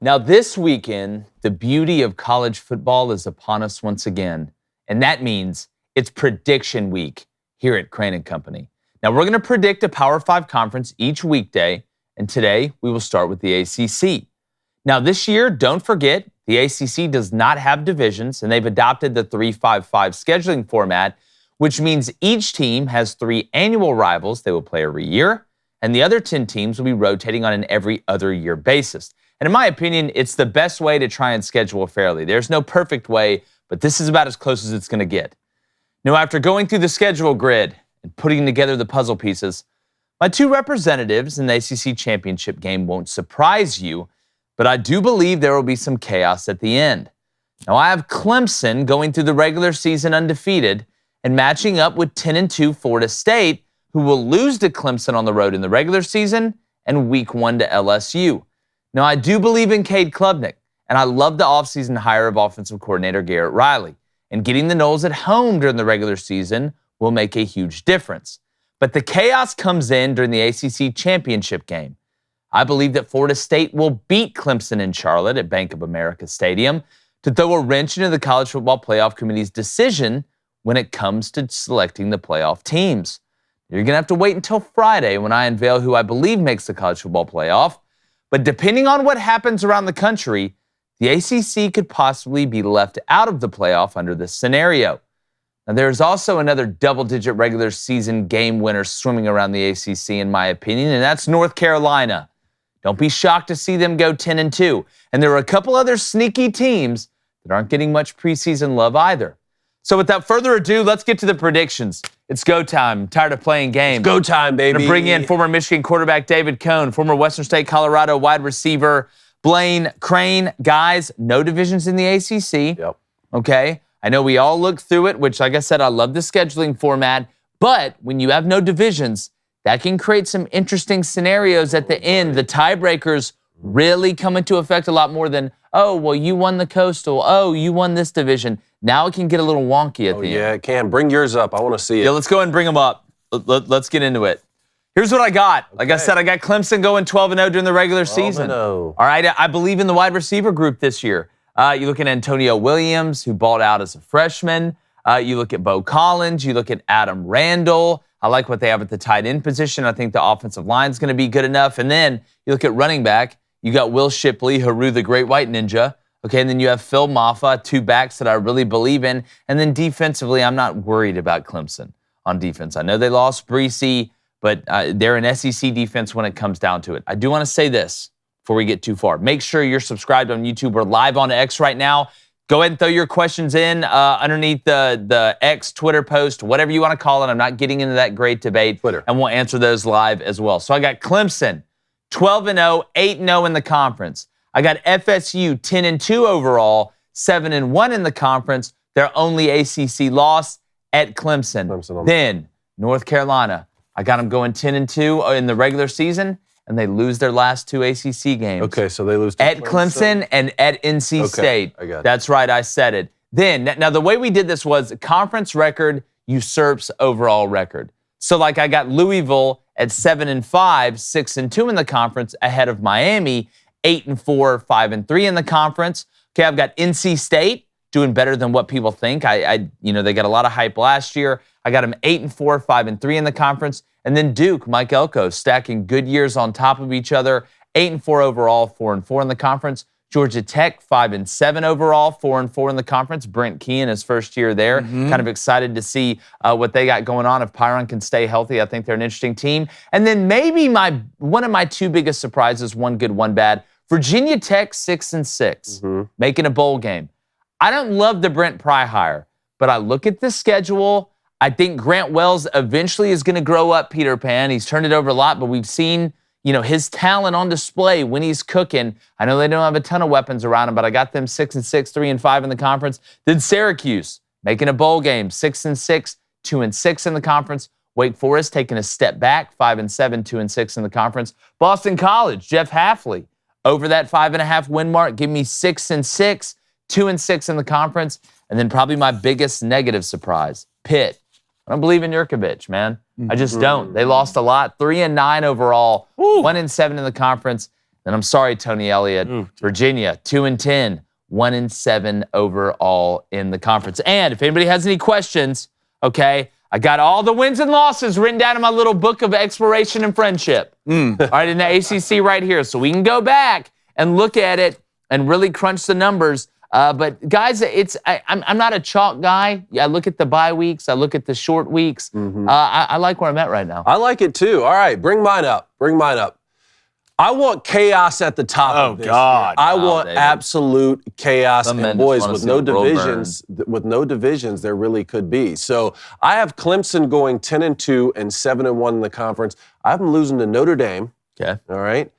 Now, this weekend, the beauty of college football is upon us once again. And that means it's prediction week here at Crane & Company. Now, we're going to predict a Power 5 conference each weekday. And today, we will start with the ACC. Now, this year, don't forget, the ACC does not have divisions, and they've adopted the 3-5-5 scheduling format, which means each team has 3 annual rivals they will play every year, and the other 10 teams will be rotating on an every other year basis. And in my opinion, it's the best way to try and schedule fairly. There's no perfect way, but this is about as close as it's going to get. Now, after going through the schedule grid and putting together the puzzle pieces, my 2 representatives in the ACC championship game won't surprise you, but I do believe there will be some chaos at the end. Now, I have Clemson going through the regular season undefeated and matching up with 10-2 Florida State, who will lose to Clemson on the road in the regular season and week 1 to LSU. Now, I do believe in Cade Klubnik, and I love the offseason hire of offensive coordinator Garrett Riley. And getting the Noles at home during the regular season will make a huge difference. But the chaos comes in during the ACC championship game. I believe that Florida State will beat Clemson in Charlotte at Bank of America Stadium to throw a wrench into the College Football Playoff Committee's decision when it comes to selecting the playoff teams. You're going to have to wait until Friday when I unveil who I believe makes the College Football Playoff. But depending on what happens around the country, the ACC could possibly be left out of the playoff under this scenario. Now, there's also another double-digit regular season game winner swimming around the ACC, in my opinion, and that's North Carolina. Don't be shocked to see them go 10-2. And there are a couple other sneaky teams that aren't getting much preseason love either. So without further ado, let's get to the predictions. It's go time. I'm tired of playing games. It's go time, baby. I'm going to bring in former Michigan quarterback David Cohn, former Western State Colorado wide receiver Blaine Crane. Guys, no divisions in the ACC. Yep. Okay? I know we all looked through it, which, like I said, I love the scheduling format. But when you have no divisions, that can create some interesting scenarios at the end. The tiebreakers really come into effect a lot more than, oh, well, you won the Coastal. Oh, you won this division. Now it can get a little wonky at the end. Yeah, it can. Bring yours up. I want to see it. Yeah, let's go ahead and bring them up. Let's get into it. Here's what I got. Like I said, I got Clemson going 12-0 during the regular season. 12-0. All right, I believe in the wide receiver group this year. You look at Antonio Williams, who balled out as a freshman. You look at Bo Collins. You look at Adam Randall. I like what they have at the tight end position. I think the offensive line is going to be good enough. And then you look at running back. You got Will Shipley, Haru the Great White Ninja. Okay, and then you have Phil Maffa, 2 backs that I really believe in. And then defensively, I'm not worried about Clemson on defense. I know they lost Breesy, but they're an SEC defense when it comes down to it. I do want to say this before we get too far. Make sure you're subscribed on YouTube. We're live on X right now. Go ahead and throw your questions in underneath the X Twitter post, whatever you want to call it. I'm not getting into that great debate. Twitter. And we'll answer those live as well. So I got Clemson, 12-0, 8-0 in the conference. I got FSU 10-2 overall, 7-1 in the conference. Their only ACC loss at Clemson. Then North Carolina, I got them going 10-2 in the regular season, and they lose their last 2 ACC games. Okay, so they lose to at Clemson and at NC State. I got it. That's right, I said it. Then, now the way we did this was conference record usurps overall record. So like I got Louisville at 7-5, 6-2 in the conference ahead of Miami, 8-4, 5-3 in the conference. Okay, I've got NC State doing better than what people think. They got a lot of hype last year. I got them 8-4, 5-3 in the conference. And then Duke, Mike Elko, stacking good years on top of each other. 8-4 overall, 4-4 in the conference. Georgia Tech, 5-7 overall, 4-4 in the conference. Brent Key in his first year there. Kind of excited to see what they got going on. If Pyron can stay healthy, I think they're an interesting team. And then maybe one of my 2 biggest surprises, one good, one bad. Virginia Tech, 6-6, making a bowl game. I don't love the Brent Pry hire, but I look at the schedule. I think Grant Wells eventually is going to grow up Peter Pan. He's turned it over a lot, but we've seen, his talent on display when he's cooking. I know they don't have a ton of weapons around him, but I got them 6-6, 3-5 in the conference. Then Syracuse making a bowl game, 6-6, 2-6 in the conference. Wake Forest taking a step back, 5-7, 2-6 in the conference. Boston College, Jeff Hafley, over that 5.5 win mark. Give me 6-6, 2-6 in the conference. And then probably my biggest negative surprise, Pitt. I don't believe in Yurkovich, man. I just don't. They lost a lot. 3-9 overall, 1-7 in the conference. And I'm sorry, Tony Elliott. Virginia, 2-10, 1-7 overall in the conference. And if anybody has any questions, okay, I got all the wins and losses written down in my little book of exploration and friendship. All right, in the ACC right here. So we can go back and look at it and really crunch the numbers. But guys, I'm not a chalk guy. I look at the bye weeks. I look at the short weeks. I like where I'm at right now. I like it too. All right, bring mine up. I want chaos at the top of this. God. I want David. absolute chaos. Some men And just boys, wanna with see no the world divisions, there really could be. So I have Clemson going 10-2 and 7-1 in the conference. I have them losing to Notre Dame. Okay. All right.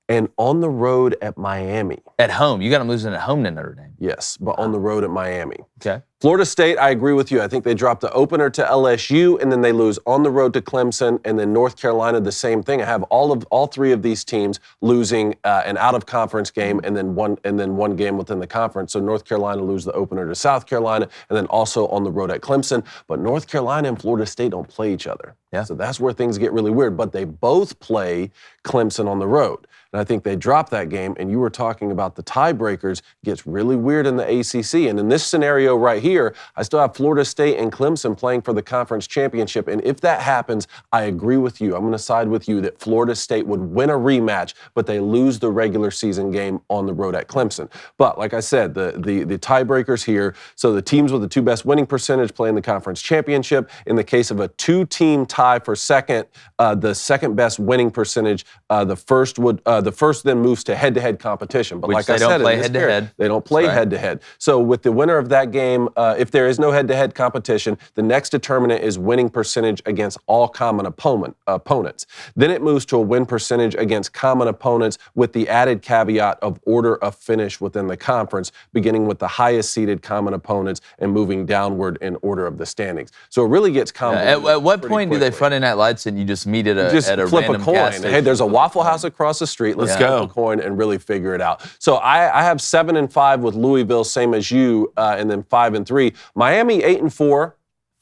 And on the road at Miami. At home. You got them losing at home to Notre Dame. Yes, but on the road at Miami. Okay. Florida State, I agree with you. I think they dropped the opener to LSU, and then they lose on the road to Clemson, and then North Carolina, the same thing. I have all three of these teams losing an out-of-conference game, and then one game within the conference. So North Carolina lose the opener to South Carolina, and then also on the road at Clemson. But North Carolina and Florida State don't play each other. Yeah. So that's where things get really weird. But they both play Clemson on the road. And I think they dropped that game, and you were talking about the tiebreakers, gets really weird in the ACC. And in this scenario right here, I still have Florida State and Clemson playing for the conference championship. And if that happens, I agree with you. I'm going to side with you that Florida State would win a rematch, but they lose the regular season game on the road at Clemson. But like I said, the tiebreakers here, so the teams with the two best winning percentage play in the conference championship. In the case of a two-team tie for second, the second best winning percentage, the first then moves to head-to-head competition. But Which like they I don't said, play in this head-to-head. period, they don't play That's right. head-to-head. So with the winner of that game, if there is no head-to-head competition, the next determinant is winning percentage against all common opponents. Then it moves to a win percentage against common opponents with the added caveat of order of finish within the conference, beginning with the highest seeded common opponents and moving downward in order of the standings. So it really gets convoluted. At what pretty point do they quickly. Friday Night Lights and you just meet at a Just at a flip a random coin. gas Hey, station? there's a Waffle House across the street. Let's go. flip a coin and really figure it out. So I have 7-5 with Louisville, same as you, and then 5-3. Miami 8-4,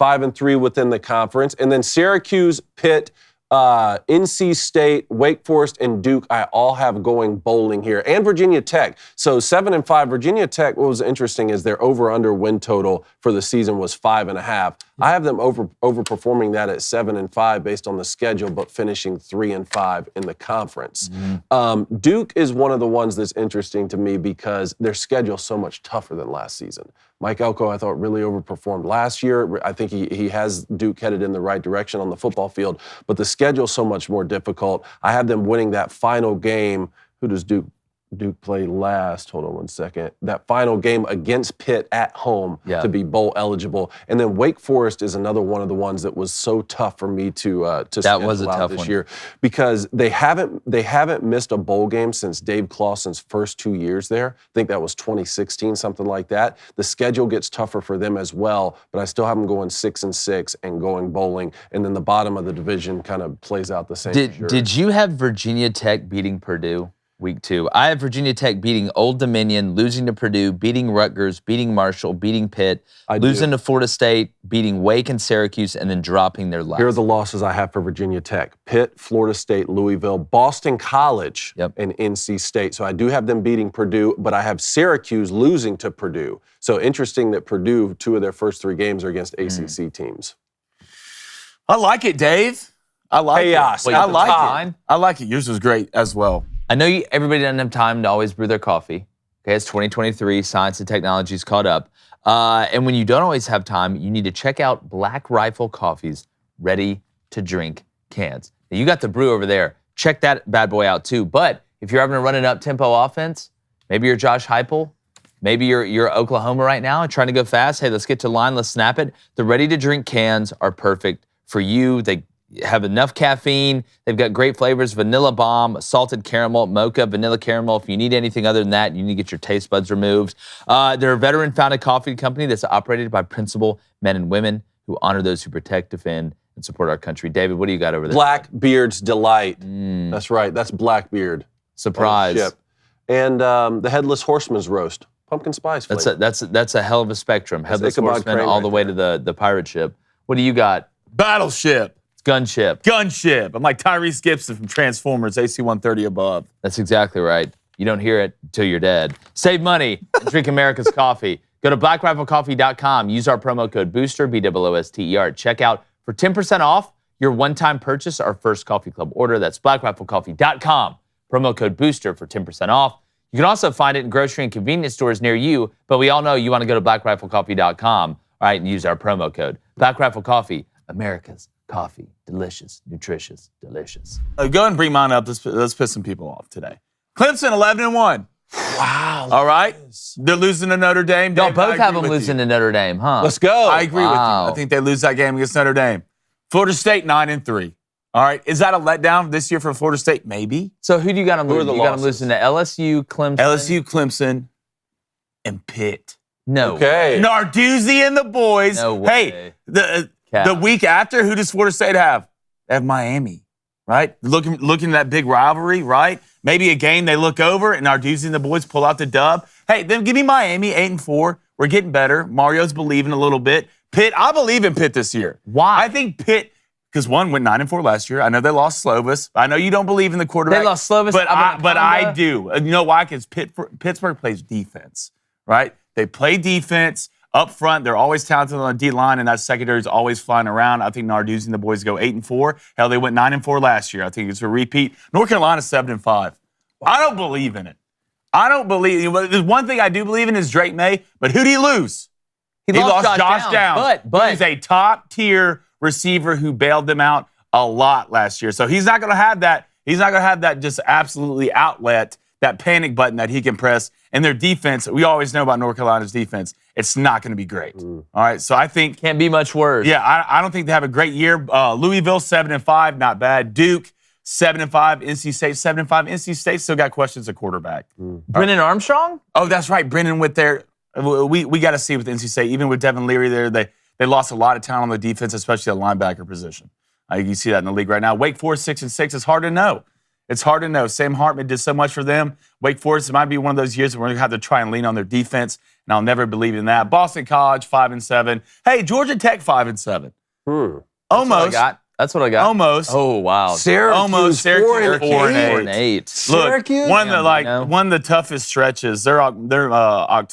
5-3 within the conference, and then Syracuse, Pitt, NC State, Wake Forest, and Duke, I all have going bowling here, and Virginia Tech. So 7-5. Virginia Tech, what was interesting is their over-under win total for the season was 5.5. I have them overperforming that at 7-5 based on the schedule, but finishing 3-5 in the conference. Duke is one of the ones that's interesting to me because their schedule is so much tougher than last season. Mike Elko, I thought, really overperformed last year. I think he has Duke headed in the right direction on the football field, but the schedule's so much more difficult. I have them winning that final game. Who does Duke play last? Hold on one second. That final game against Pitt at home to be bowl eligible. And then Wake Forest is another one of the ones that was so tough for me to That was a schedule out tough this one. year because they haven't missed a bowl game since Dave Clawson's first 2 years there. I think that was 2016, something like that. The schedule gets tougher for them as well, but I still have them going 6-6 and going bowling. And then the bottom of the division kind of plays out the same. Did you have Virginia Tech beating Purdue week 2? I have Virginia Tech beating Old Dominion, losing to Purdue, beating Rutgers, beating Marshall, beating Pitt, losing to Florida State, beating Wake and Syracuse, and then dropping their last. Here are the losses I have for Virginia Tech: Pitt, Florida State, Louisville, Boston College, and NC State. So I do have them beating Purdue, but I have Syracuse losing to Purdue. So interesting that Purdue, 2 of their first 3 games are against ACC teams. I like it, Dave. I like Chaos. it. Well, I like fine. it. I like it. Yours was great as well. I know everybody doesn't have time to always brew their coffee. Okay, it's 2023. Science and technology's caught up. And when you don't always have time, you need to check out Black Rifle Coffee's ready-to-drink cans. Now, you got the brew over there. Check that bad boy out too. But if you're having a running up-tempo offense, maybe you're Josh Heupel, maybe you're Oklahoma right now and trying to go fast. Hey, let's get to the line. Let's snap it. The ready-to-drink cans are perfect for you. They have enough caffeine. They've got great flavors: vanilla bomb, salted caramel, mocha, vanilla caramel. If you need anything other than that, you need to get your taste buds removed. They're a veteran-founded coffee company that's operated by principled men and women who honor those who protect, defend, and support our country. David, what do you got over there? Blackbeard's Delight. That's right. That's Blackbeard. Surprise. Ship. And the Headless Horseman's Roast. Pumpkin spice flavor. That's a hell of a spectrum. Headless Ichabod Horseman Crane all the right way to the pirate ship. What do you got? Battleship. Gunship. Gunship. I'm like Tyrese Gibson from Transformers, AC 130 above. That's exactly right. You don't hear it until you're dead. Save money and drink America's coffee. Go to blackriflecoffee.com. Use our promo code BOOSTER, BOOSTER, at checkout for 10% off your one-time purchase, our first coffee club order. That's blackriflecoffee.com. Promo code BOOSTER for 10% off. You can also find it in grocery and convenience stores near you, but we all know you want to go to blackriflecoffee.com, all right, and use our promo code. Black Rifle Coffee, America's coffee. Delicious, nutritious, delicious. Go ahead and bring mine up. Let's piss some people off today. Clemson 11-1. Wow. All right? They're losing to Notre Dame. Y'all David, both I have agree them with losing you. to Notre Dame, huh? Let's go. I agree with you. Wow. I think they lose that game against Notre Dame. Florida State 9-3. All right. Is that a letdown this year for Florida State? Maybe. So who do you got them Who are losing? the You got them losses? losing to LSU, Clemson. LSU, Clemson, and Pitt. No. Okay. Narduzzi and the boys. No way. Hey, the Cap. week after, who does Florida State have? They have Miami, right? Looking at that big rivalry, right? Maybe a game they look over and Narduzzi and the boys pull out the dub. Hey, then give me Miami 8-4. We're getting better. Mario's believing a little bit. Pitt, I believe in Pitt this year. Why? I think Pitt, because one went 9-4 last year. I know they lost Slovis. I know you don't believe in the quarterback. They lost Slovis, but Abercrombie. I do. You know why? Because Pittsburgh plays defense, right? They play defense up front. They're always talented on the D line, and that secondary is always flying around. I think Narduzzi and the boys go 8-4. Hell, they went 9-4 last year. I think it's a repeat. North Carolina 7-5. I don't believe in it. I don't believe. There's one thing I do believe in is Drake May, but who did he lose? He lost Josh Downs. But He's a top-tier receiver who bailed them out a lot last year. So he's not going to have that. He's not going to have that just absolutely outlet, that panic button that he can press. And their defense, we always know about North Carolina's defense. It's not going to be great. All right, so I think. Can't be much worse. Yeah, I don't think they have a great year. Louisville 7-5, not bad. Duke 7-5. NC State 7-5. NC State still got questions at quarterback. Brennan Armstrong? Oh, that's right. Brennan with their. We got to see with NC State. Even with Devin Leary there, they lost a lot of talent on the defense, especially the linebacker position. You see that in the league right now. Wake Forest 6-6. It's hard to know. It's hard to know. Sam Hartman did so much for them. Wake Forest, it might be one of those years where we're going to have to try and lean on their defense, and I'll never believe in that. Boston College 5-7. Hey, Georgia Tech 5-7. Almost. That's what I got. Almost. Oh, wow. Syracuse, Almost. Syracuse 4-8. Look, Syracuse? one of the toughest stretches. Their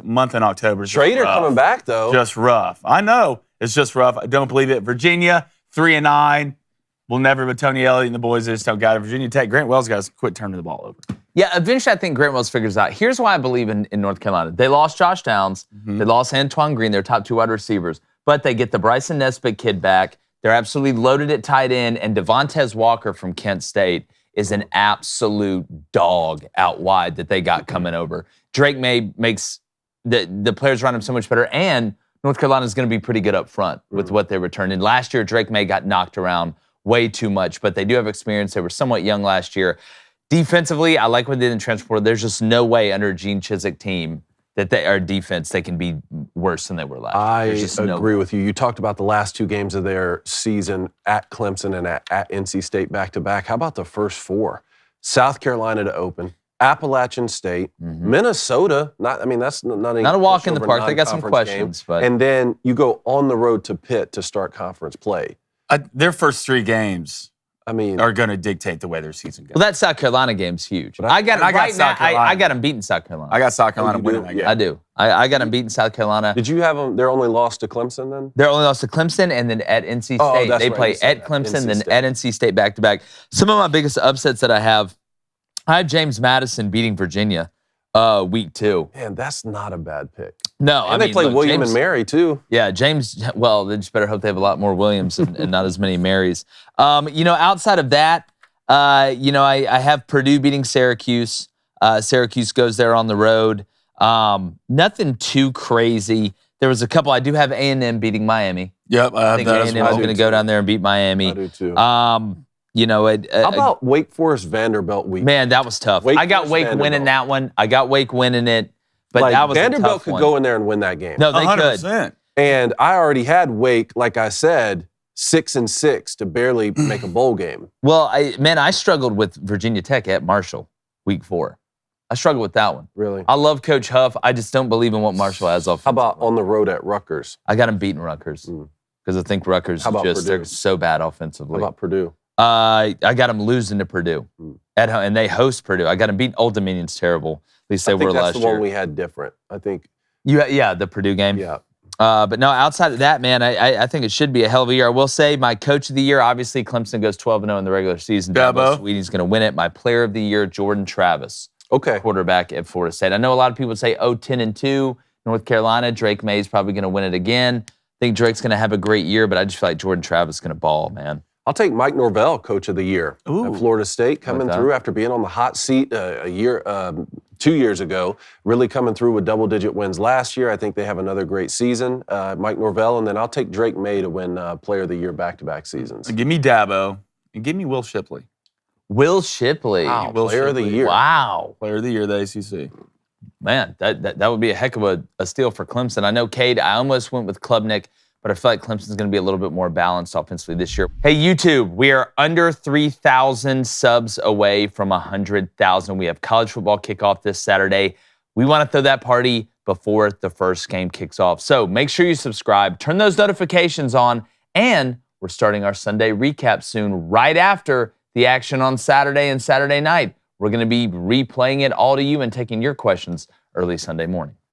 month in October is Schrader just rough. coming back, though. Just rough. I know. It's just rough. I don't believe it. Virginia, 3-9. We'll never, but Tony Elliott and the boys, they just don't got it. Virginia Tech, Grant Wells got to quit turning the ball over. Yeah, eventually I think Grant Wells figures it out. Here's why I believe in North Carolina. They lost Josh Downs. They lost Antoine Green, their top two wide receivers. But they get the Bryson Nesbitt kid back. They're absolutely loaded at tight end. And Devontae Walker from Kent State is an absolute dog out wide that they got coming over. Drake May makes the players around him so much better. And North Carolina is going to be pretty good up front with what they returned. And last year, Drake May got knocked around way too much, but they do have experience. They were somewhat young last year. Defensively, I like what they did in transport. There's just no way under a Gene Chizik team that defense, they can be worse than they were last year. There's just no agree way. with you. You talked about the last two games of their season at Clemson and at NC State back-to-back. How about the first four? South Carolina to open, Appalachian State, Minnesota. That's not a walk in the park. They got some questions, but and then you go on the road to Pitt to start conference play. Their first three games I mean, are going to dictate the way their season goes. Well, that South Carolina game's huge. But I got South Carolina. I got them beating South Carolina. I got South Carolina you winning do? that game. Yeah. I do. I got them beating South Carolina. did you have them? They're only lost to Clemson then? They're only lost to Clemson and then at NC State. Oh, that's They right, play you said at that. Clemson, NC then State. at NC State back-to-back. Some of my biggest upsets that I have James Madison beating Virginia week 2. Man, that's not a bad pick. No, And they play William and Mary, too. Yeah, James, well, they just better hope they have a lot more Williams and not as many Marys. Outside of that, I have Purdue beating Syracuse. Syracuse goes there on the road. Nothing too crazy. There was a couple. I do have A&M beating Miami. Yep, I think A&M is going to go down there and beat Miami. I do, too. How about Wake Forest Vanderbilt week? Man, that was tough. Wake I got Forest, Wake Vanderbilt. winning that one. I got Wake winning it, but Like, that was Vanderbilt a tough could one. go in there and win that game. No, they could. 100%. And I already had Wake, like I said, 6-6 to barely make a bowl game. Well, I struggled with Virginia Tech at Marshall week 4. I struggled with that one. Really? I love Coach Huff. I just don't believe in what Marshall has off. How about on the road at Rutgers? I got him beating Rutgers. because I think Rutgers How about they're Purdue? so bad offensively. How about Purdue? I got them losing to Purdue at home, and they host Purdue. I got them beat. Old Dominion's terrible. At least they were last year. I think that's the one we had different. I think. Yeah, the Purdue game. Yeah. But no, outside of that, man, I think it should be a hell of a year. I will say my coach of the year, obviously Clemson goes 12-0 in the regular season. Dabo. Sweety's going to win it. My player of the year, Jordan Travis, Okay. quarterback at Florida State. I know a lot of people say, 10-2, North Carolina. Drake May's probably going to win it again. I think Drake's going to have a great year, but I just feel like Jordan Travis is going to ball, man. I'll take Mike Norvell, coach of the year at Florida State, coming through after being on the hot seat 2 years ago, really coming through with double-digit wins last year. I think they have another great season. Mike Norvell, and then I'll take Drake May to win Player of the Year back-to-back seasons. Give me Dabo and give me Will Shipley. Will Shipley. Wow, Will Player of the Shipley. Year. Wow. Player of the Year, the ACC. Man, that would be a heck of a steal for Clemson. I know, Cade, I almost went with Klubnik, but I feel like Clemson's going to be a little bit more balanced offensively this year. Hey, YouTube, we are under 3,000 subs away from 100,000. We have college football kickoff this Saturday. We want to throw that party before the first game kicks off. So make sure you subscribe, turn those notifications on, and we're starting our Sunday recap soon, right after the action on Saturday and Saturday night. We're going to be replaying it all to you and taking your questions early Sunday morning.